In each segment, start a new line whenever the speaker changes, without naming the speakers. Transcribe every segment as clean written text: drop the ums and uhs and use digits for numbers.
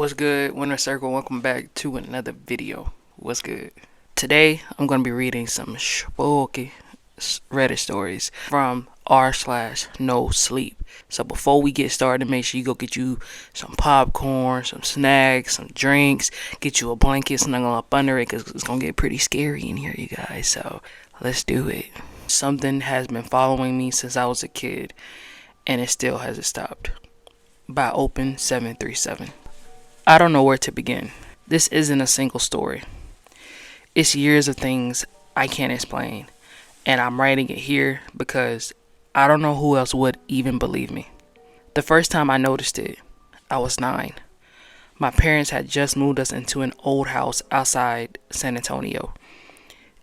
What's good, Winner Circle? Welcome back to another video. What's good? Today, I'm going to be reading some spooky Reddit stories from r/no sleep. So before we get started, make sure you go get you some popcorn, some snacks, some drinks, get you a blanket, snuggle up under it, because it's going to get pretty scary in here, you guys. So let's do it. Something has been following me since I was a kid, and it still hasn't stopped. By Open737. I don't know where to begin. This isn't a single story. It's years of things I can't explain, and I'm writing it here because I don't know who else would even believe me. The first time I noticed it, I was 9. My parents had just moved us into an old house outside San Antonio.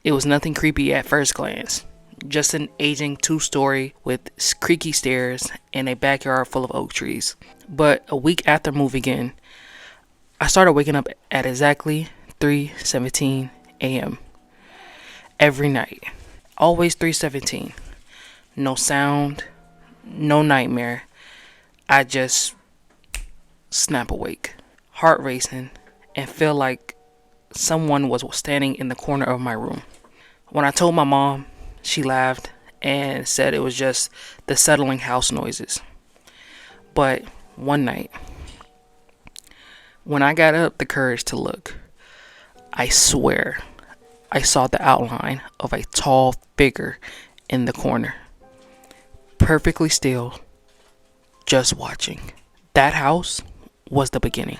It was nothing creepy at first glance, just an aging 2-story with creaky stairs and a backyard full of oak trees. But a week after moving in, I started waking up at exactly 3:17 a.m. every night. Always 3:17. No sound, no nightmare. I just snap awake, heart racing, and feel like someone was standing in the corner of my room. When I told my mom, she laughed and said it was just the settling house noises. But one night, when I got up the courage to look, I swear I saw the outline of a tall figure in the corner, perfectly still, just watching. That house was the beginning.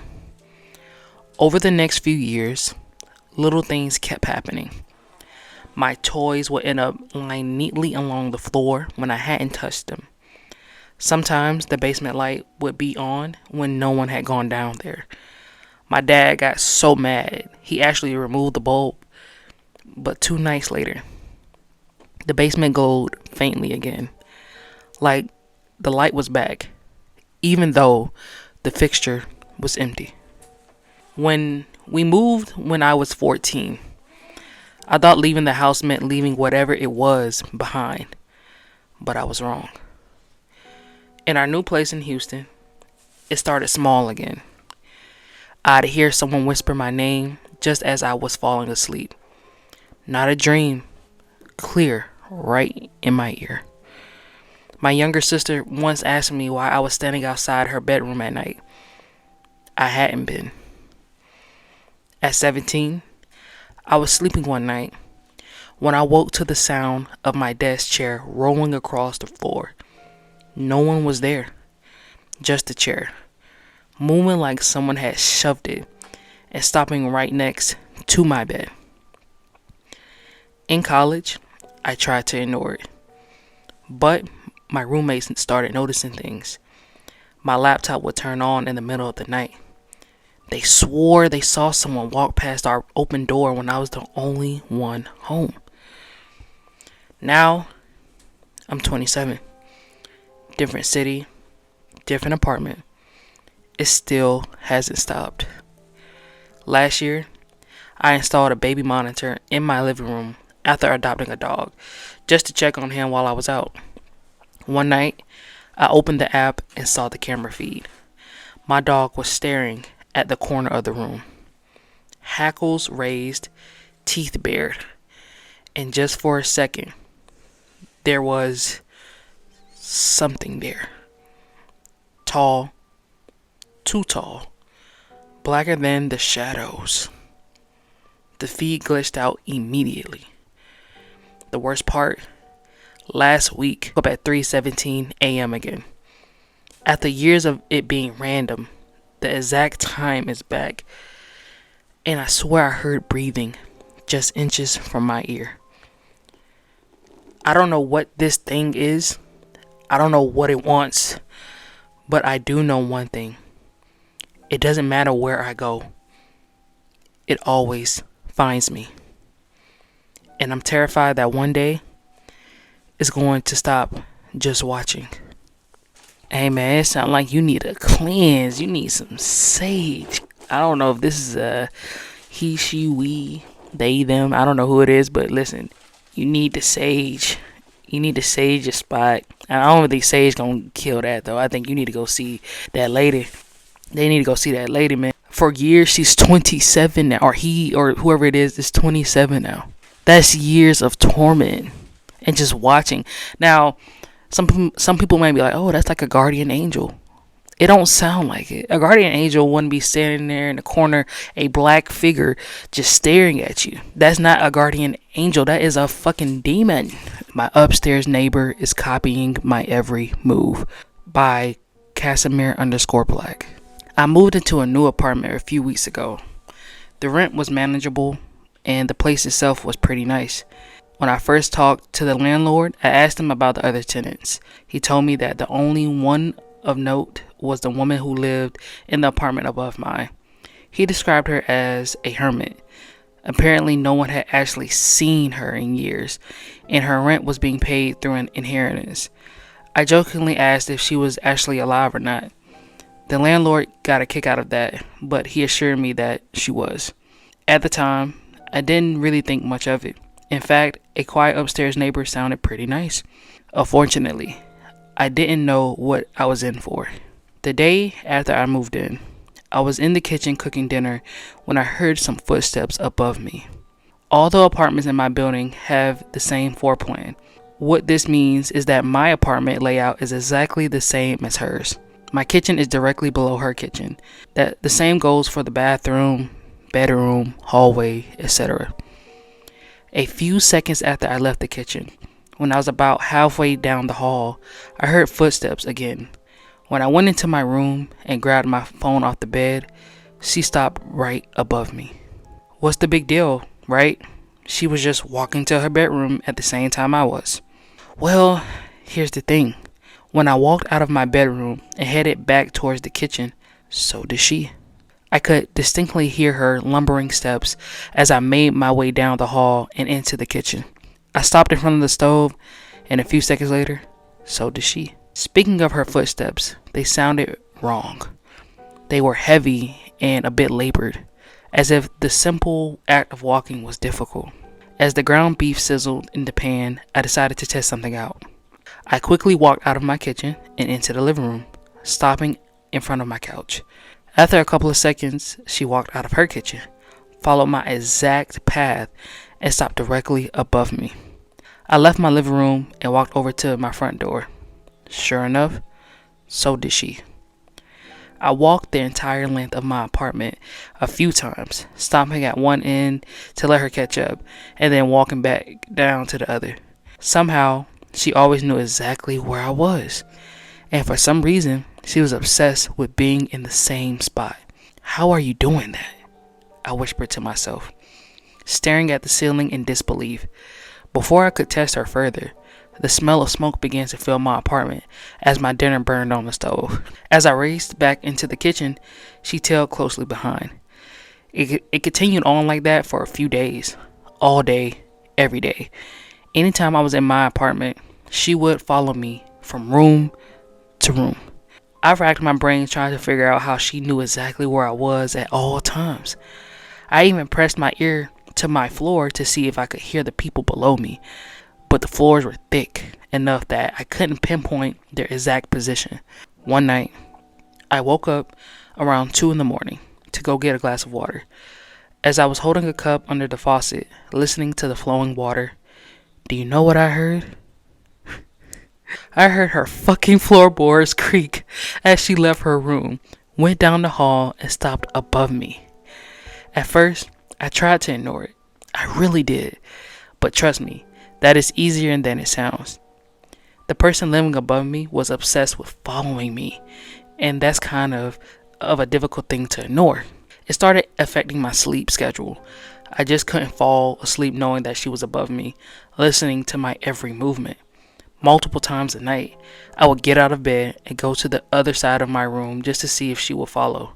Over the next few years, little things kept happening. My toys would end up lying neatly along the floor when I hadn't touched them. Sometimes the basement light would be on when no one had gone down there. My dad got so mad, he actually removed the bulb. But 2 nights later, the basement glowed faintly again, like the light was back, even though the fixture was empty. When we moved when I was 14, I thought leaving the house meant leaving whatever it was behind, but I was wrong. In our new place in Houston, it started small again. I'd hear someone whisper my name just as I was falling asleep. Not a dream, clear, right in my ear. My younger sister once asked me why I was standing outside her bedroom at night. I hadn't been. At 17, I was sleeping one night when I woke to the sound of my desk chair rolling across the floor. No one was there, just the chair, moving like someone had shoved it and stopping right next to my bed. In college, I tried to ignore it, but my roommates started noticing things. My laptop would turn on in the middle of the night. They swore they saw someone walk past our open door when I was the only one home. Now, I'm 27. Different city, different apartment. It still hasn't stopped. Last year, I installed a baby monitor in my living room after adopting a dog, just to check on him while I was out. One night, I opened the app and saw the camera feed. My dog was staring at the corner of the room, hackles raised, teeth bared, and just for a second, there was something there. Tall, too tall, blacker than the shadows. The feed glitched out immediately. The worst part, last week, up at 3:17 a.m. again. After years of it being random, the exact time is back, and I swear I heard breathing just inches from my ear. I don't know what this thing is. I don't know what it wants, but I do know one thing. It doesn't matter where I go. It always finds me. And I'm terrified that one day it's going to stop just watching. Hey man, it sounds like you need a cleanse. You need some sage. I don't know if this is a he, she, we, they, them. I don't know who it is, but listen, you need the sage. You need to sage your spot. And I don't think sage gonna kill that though. I think you need to go see that lady. They need to go see that lady, man. For years, she's 27 now, or he or whoever it is 27 now. That's years of torment and just watching. Now, some people might be like, "Oh, that's like a guardian angel." It don't sound like it. A guardian angel wouldn't be standing there in the corner, a black figure just staring at you. That's not a guardian angel. That is a fucking demon. My upstairs neighbor is copying my every move. By Casimir_Black. I moved into a new apartment a few weeks ago. The rent was manageable and the place itself was pretty nice. When I first talked to the landlord, I asked him about the other tenants. He told me that the only one of note was the woman who lived in the apartment above mine. He described her as a hermit. Apparently, no one had actually seen her in years, and her rent was being paid through an inheritance. I jokingly asked if she was actually alive or not. The landlord got a kick out of that, but he assured me that she was. At the time, I didn't really think much of it. In fact, a quiet upstairs neighbor sounded pretty nice. Unfortunately, I didn't know what I was in for. The day after I moved in, I was in the kitchen cooking dinner when I heard some footsteps above me. All the apartments in my building have the same floor plan. What this means is that my apartment layout is exactly the same as hers. My kitchen is directly below her kitchen. That the same goes for the bathroom, bedroom, hallway, etc. A few seconds after I left the kitchen, when I was about halfway down the hall, I heard footsteps again. When I went into my room and grabbed my phone off the bed, she stopped right above me. What's the big deal, right? She was just walking to her bedroom at the same time I was. Well, here's the thing. When I walked out of my bedroom and headed back towards the kitchen, so did she. I could distinctly hear her lumbering steps as I made my way down the hall and into the kitchen. I stopped in front of the stove, and a few seconds later, so did she. Speaking of her footsteps, they sounded wrong. They were heavy and a bit labored, as if the simple act of walking was difficult. As the ground beef sizzled in the pan, I decided to test something out. I quickly walked out of my kitchen and into the living room, stopping in front of my couch. After a couple of seconds, she walked out of her kitchen, followed my exact path, and stopped directly above me. I left my living room and walked over to my front door. Sure enough, so did she. I walked the entire length of my apartment a few times, stopping at one end to let her catch up, and then walking back down to the other. Somehow, she always knew exactly where I was, and for some reason, she was obsessed with being in the same spot. How are you doing that? I whispered to myself, staring at the ceiling in disbelief. Before I could test her further, the smell of smoke began to fill my apartment as my dinner burned on the stove. As I raced back into the kitchen, she tailed closely behind. It continued on like that for a few days, all day, every day. Anytime I was in my apartment, she would follow me from room to room. I racked my brain trying to figure out how she knew exactly where I was at all times. I even pressed my ear to my floor to see if I could hear the people below me, but the floors were thick enough that I couldn't pinpoint their exact position. One night, I woke up around 2 a.m. to go get a glass of water. As I was holding a cup under the faucet, listening to the flowing water, do you know what I heard? I heard her fucking floorboards creak as she left her room, went down the hall, and stopped above me. At first, I tried to ignore it. I really did. But trust me, that is easier than it sounds. The person living above me was obsessed with following me, and that's kind of a difficult thing to ignore. It started affecting my sleep schedule. I just couldn't fall asleep knowing that she was above me, listening to my every movement. Multiple times a night, I would get out of bed and go to the other side of my room just to see if she would follow.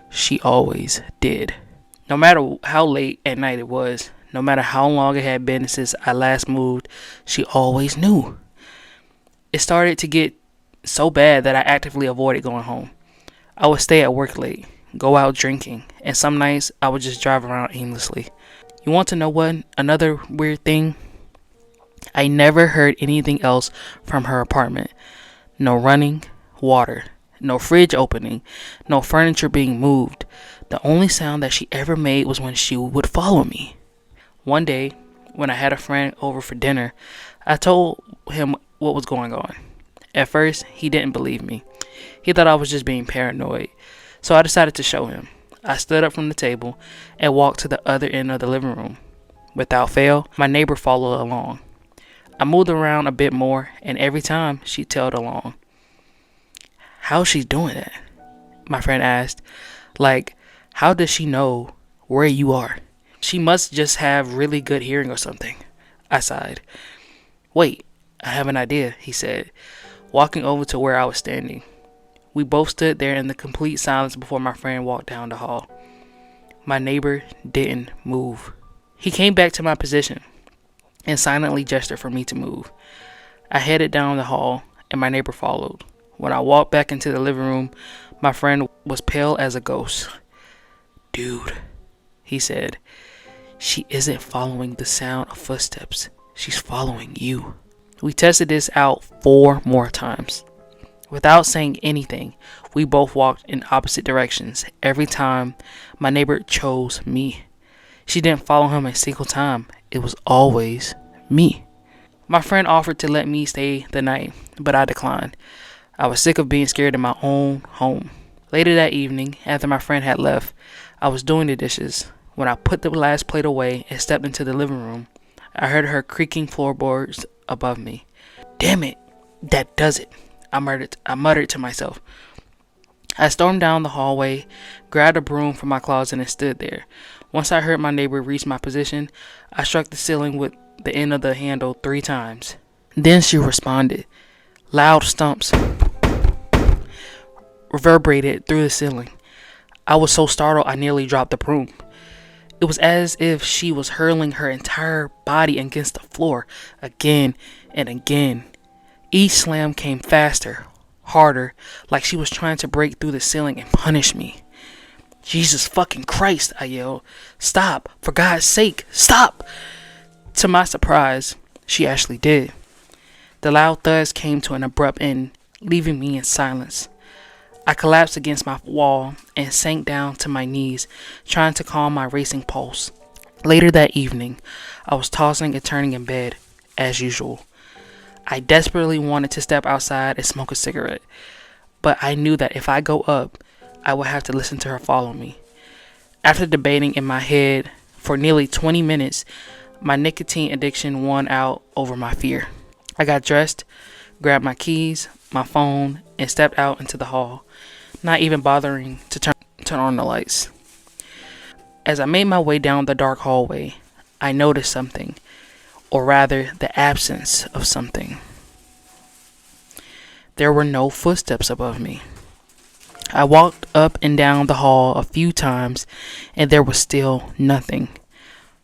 She always did. No matter how late at night it was, no matter how long it had been since I last moved, she always knew. It started to get so bad that I actively avoided going home. I would stay at work late, go out drinking, and some nights I would just drive around aimlessly. You want to know what? Another weird thing? I never heard anything else from her apartment. No running water, no fridge opening, no furniture being moved, The only sound that she ever made was when she would follow me. One day, when I had a friend over for dinner, I told him what was going on. At first, he didn't believe me. He thought I was just being paranoid. So I decided to show him. I stood up from the table and walked to the other end of the living room. Without fail, my neighbor followed along. I moved around a bit more, and every time she tailed along. How's she doing that? My friend asked. Like, how does she know where you are? She must just have really good hearing or something. I sighed. Wait, I have an idea, he said, walking over to where I was standing. We both stood there in the complete silence before my friend walked down the hall. My neighbor didn't move. He came back to my position and silently gestured for me to move. I headed down the hall and my neighbor followed. When I walked back into the living room, my friend was pale as a ghost. Dude, he said, she isn't following the sound of footsteps. She's following you. We tested this out 4 more times. Without saying anything, we both walked in opposite directions. Every time, my neighbor chose me. She didn't follow him a single time. It was always me. My friend offered to let me stay the night, but I declined. I was sick of being scared in my own home. Later that evening, after my friend had left, I was doing the dishes. When I put the last plate away and stepped into the living room, I heard her creaking floorboards above me. Damn it, that does it, I muttered to myself. I stormed down the hallway, grabbed a broom from my closet and stood there. Once I heard my neighbor reach my position, I struck the ceiling with the end of the handle 3 times. Then she responded. Loud stumps reverberated through the ceiling. I was so startled I nearly dropped the broom. It was as if she was hurling her entire body against the floor again and again. Each slam came faster, harder, like she was trying to break through the ceiling and punish me. Jesus fucking Christ, I yelled. Stop, for God's sake, stop! To my surprise, she actually did. The loud thuds came to an abrupt end, leaving me in silence. I collapsed against my wall and sank down to my knees, trying to calm my racing pulse. Later that evening, I was tossing and turning in bed, as usual. I desperately wanted to step outside and smoke a cigarette, but I knew that if I go up, I would have to listen to her follow me. After debating in my head for nearly 20 minutes, my nicotine addiction won out over my fear. I got dressed, grabbed my keys, my phone, and stepped out into the hall, not even bothering to turn on the lights. As I made my way down the dark hallway, I noticed something, or rather the absence of something. There were no footsteps above me. I walked up and down the hall a few times, and there was still nothing.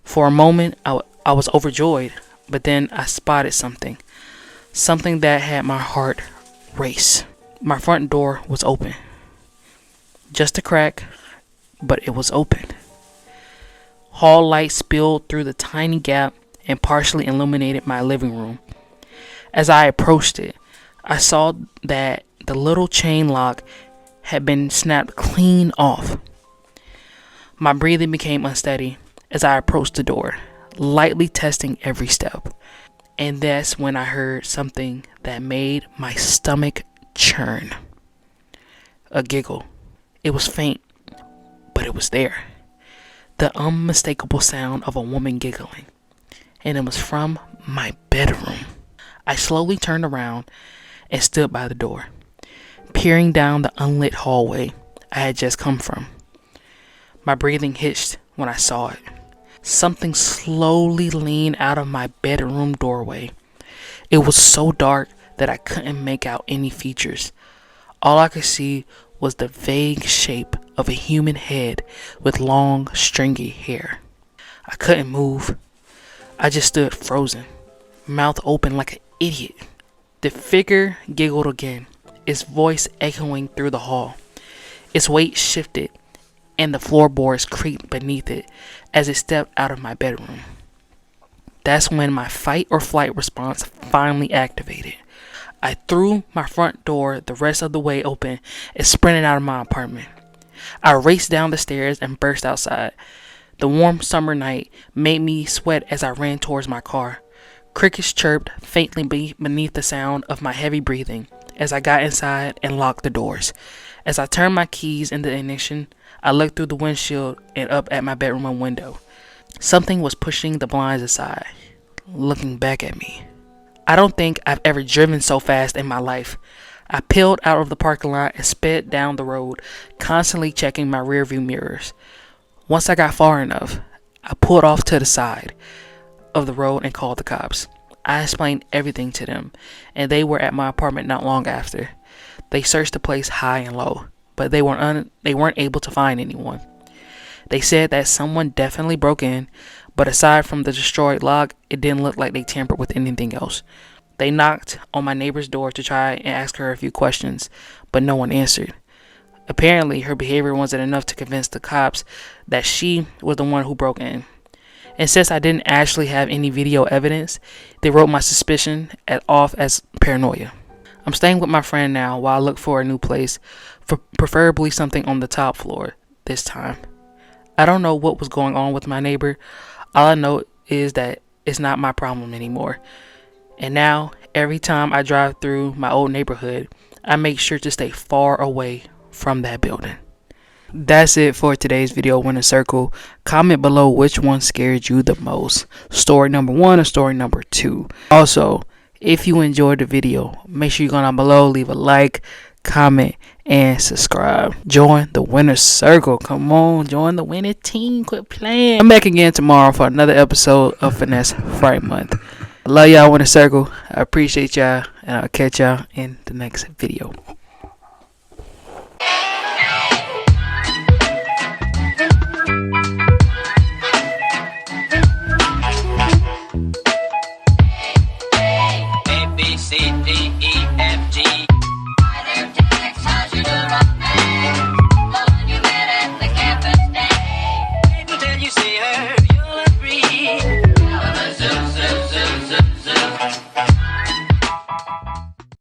For a moment, I was overjoyed, but then I spotted something that had my heart race. My front door was open. Just a crack, but it was open. Hall light spilled through the tiny gap and partially illuminated my living room. As I approached it, I saw that the little chain lock had been snapped clean off. My breathing became unsteady as I approached the door, lightly testing every step. And that's when I heard something that made my stomach churn. A giggle. It was faint, but it was there. The unmistakable sound of a woman giggling. And it was from my bedroom. I slowly turned around and stood by the door, peering down the unlit hallway I had just come from. My breathing hitched when I saw it. Something slowly leaned out of my bedroom doorway. It was so dark that I couldn't make out any features. All I could see was the vague shape of a human head with long, stringy hair. I couldn't move. I just stood frozen, mouth open like an idiot. The figure giggled again, its voice echoing through the hall. Its weight shifted, and the floorboards creaked beneath it as it stepped out of my bedroom. That's when my fight or flight response finally activated. I threw my front door the rest of the way open and sprinted out of my apartment. I raced down the stairs and burst outside. The warm summer night made me sweat as I ran towards my car. Crickets chirped faintly beneath the sound of my heavy breathing as I got inside and locked the doors. As I turned my keys in the ignition, I looked through the windshield and up at my bedroom window. Something was pushing the blinds aside, looking back at me. I don't think I've ever driven so fast in my life. I peeled out of the parking lot and sped down the road, constantly checking my rearview mirrors. Once I got far enough, I pulled off to the side of the road and called the cops. I explained everything to them, and they were at my apartment not long after. They searched the place high and low, but they weren't able to find anyone. They said that someone definitely broke in, but aside from the destroyed lock, it didn't look like they tampered with anything else. They knocked on my neighbor's door to try and ask her a few questions, but no one answered. Apparently, her behavior wasn't enough to convince the cops that she was the one who broke in. And since I didn't actually have any video evidence, they wrote my suspicion off as paranoia. I'm staying with my friend now while I look for a new place, for preferably something on the top floor this time. I don't know what was going on with my neighbor. All I know is that it's not my problem anymore. And now, every time I drive through my old neighborhood, I make sure to stay far away from that building. That's it for today's video, Winner Circle. Comment below which one scared you the most. Story number 1 or story number 2. Also, if you enjoyed the video, make sure you go down below, leave a like, comment, and subscribe. Join the Winner Circle. Come on, join the winning team. Quit playing. I'm back again tomorrow for another episode of Finesse Fright Month. I love y'all, Winner Circle. I appreciate y'all, and I'll catch y'all in the next video.